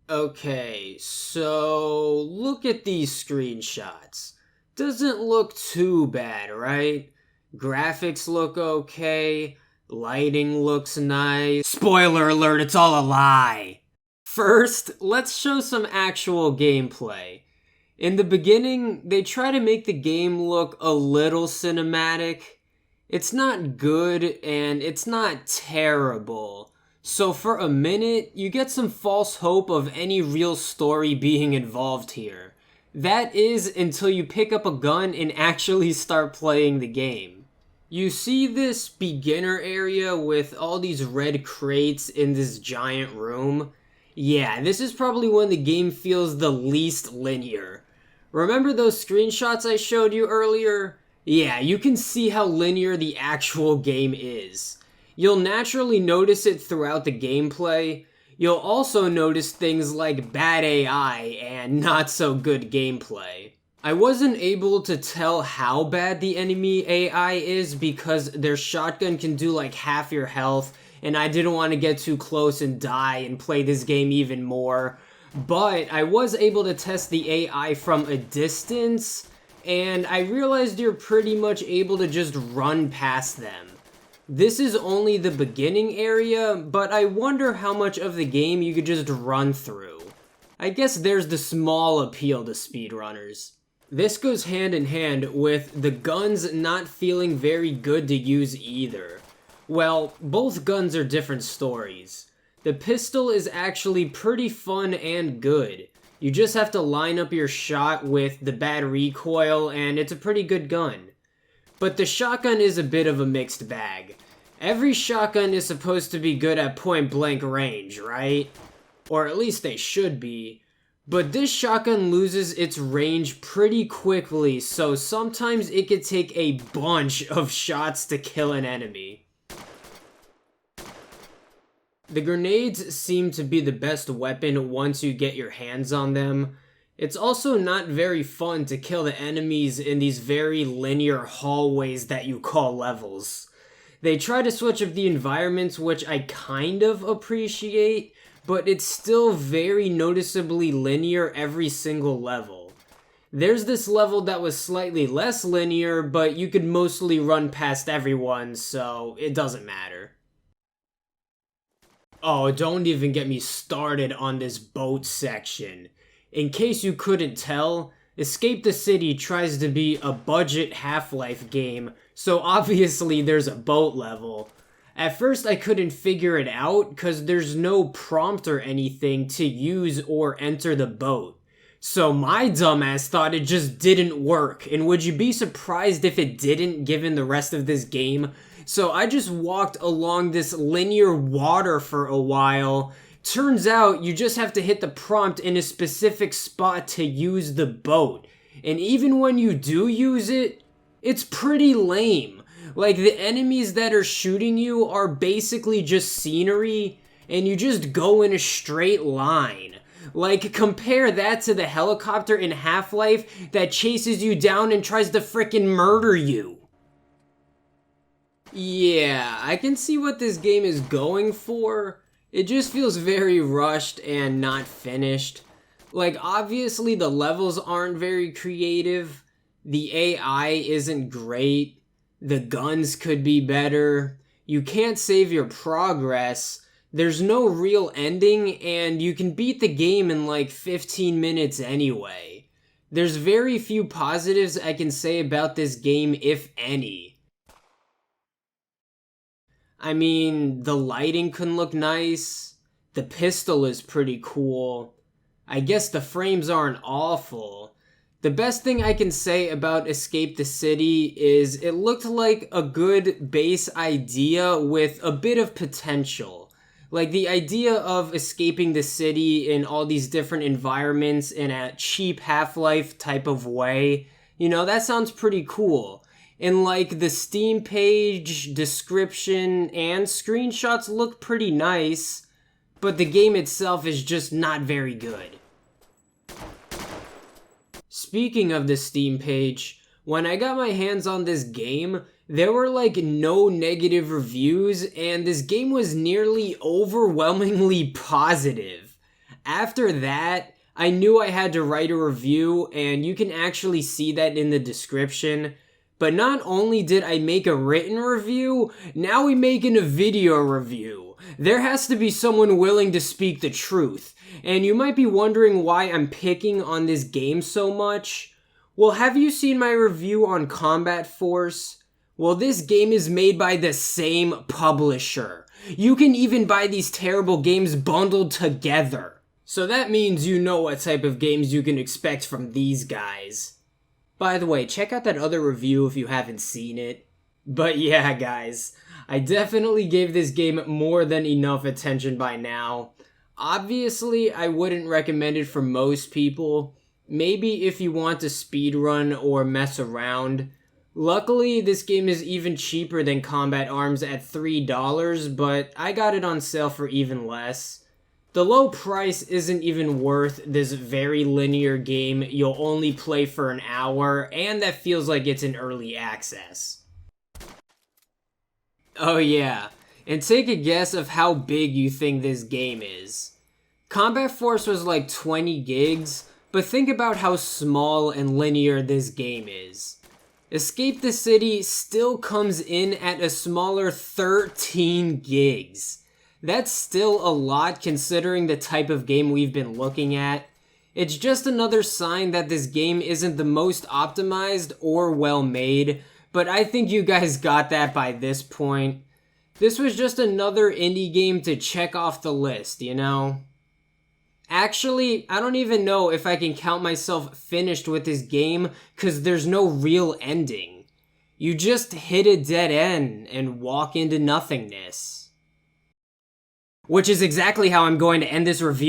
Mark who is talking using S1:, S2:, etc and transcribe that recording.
S1: Okay, so look at these screenshots. Doesn't look too bad, right? Graphics look okay, lighting looks nice. Spoiler alert, it's all a lie! First, let's show some actual gameplay. In the beginning, they try to make the game look a little cinematic. It's not good and it's not terrible. So for a minute, you get some false hope of any real story being involved here. That is until you pick up a gun and actually start playing the game. You see this beginner area with all these red crates in this giant room? Yeah, this is probably when the game feels the least linear. Remember those screenshots I showed you earlier? Yeah, you can see how linear the actual game is. You'll naturally notice it throughout the gameplay. You'll also notice things like bad AI and not so good gameplay. I wasn't able to tell how bad the enemy AI is because their shotgun can do like half your health, and I didn't want to get too close and die and play this game even more. But I was able to test the AI from a distance, and I realized you're pretty much able to just run past them. This is only the beginning area, but I wonder how much of the game you could just run through. I guess there's the small appeal to speedrunners. This goes hand in hand with the guns not feeling very good to use either. Well, both guns are different stories. The pistol is actually pretty fun and good. You just have to line up your shot with the bad recoil and it's a pretty good gun. But the shotgun is a bit of a mixed bag. Every shotgun is supposed to be good at point blank range, right? Or at least they should be. But this shotgun loses its range pretty quickly, so sometimes it could take a bunch of shots to kill an enemy. The grenades seem to be the best weapon once you get your hands on them. It's also not very fun to kill the enemies in these very linear hallways that you call levels. They try to switch up the environments, which I kind of appreciate, but it's still very noticeably linear every single level. There's this level that was slightly less linear, but you could mostly run past everyone, so it doesn't matter. Oh, don't even get me started on this boat section. In case you couldn't tell, Escape the City tries to be a budget Half-Life game, so obviously there's a boat level. At first I couldn't figure it out cause there's no prompt or anything to use or enter the boat. So my dumbass thought it just didn't work, and would you be surprised if it didn't given the rest of this game? So I just walked along this linear water for a while. Turns out you just have to hit the prompt in a specific spot to use the boat. And even when you do use it, it's pretty lame. Like, the enemies that are shooting you are basically just scenery, and you just go in a straight line. Like, compare that to the helicopter in Half-Life that chases you down and tries to frickin' murder you. Yeah, I can see what this game is going for. It just feels very rushed and not finished. Like, obviously the levels aren't very creative, the AI isn't great, the guns could be better, you can't save your progress, there's no real ending, and you can beat the game in like 15 minutes anyway. There's very few positives I can say about this game, if any. I mean, the lighting can look nice, the pistol is pretty cool, I guess the frames aren't awful. The best thing I can say about Escape the City is it looked like a good base idea with a bit of potential. Like, the idea of escaping the city in all these different environments in a cheap Half-Life type of way, you know, that sounds pretty cool. And like, the Steam page, description, and screenshots look pretty nice, but the game itself is just not very good. Speaking of the Steam page, when I got my hands on this game, there were like no negative reviews, and this game was nearly overwhelmingly positive. After that, I knew I had to write a review, and you can actually see that in the description. But not only did I make a written review, now we're making a video review. There has to be someone willing to speak the truth. And you might be wondering why I'm picking on this game so much. Well, have you seen my review on Combat Force? Well, this game is made by the same publisher. You can even buy these terrible games bundled together. So that means you know what type of games you can expect from these guys. By the way, check out that other review if you haven't seen it. But yeah, guys, I definitely gave this game more than enough attention by now. Obviously, I wouldn't recommend it for most people. Maybe if you want to speedrun or mess around. Luckily, this game is even cheaper than Combat Arms at $3, but I got it on sale for even less. The low price isn't even worth this very linear game you'll only play for an hour, and that feels like it's in early access. Oh yeah, and take a guess of how big you think this game is. Combat Force was like 20 gigs, but think about how small and linear this game is. Escape the City still comes in at a smaller 13 gigs. That's still a lot considering the type of game we've been looking at. It's just another sign that this game isn't the most optimized or well made, but I think you guys got that by this point. This was just another indie game to check off the list, you know? Actually, I don't even know if I can count myself finished with this game because there's no real ending. You just hit a dead end and walk into nothingness. Which is exactly how I'm going to end this review.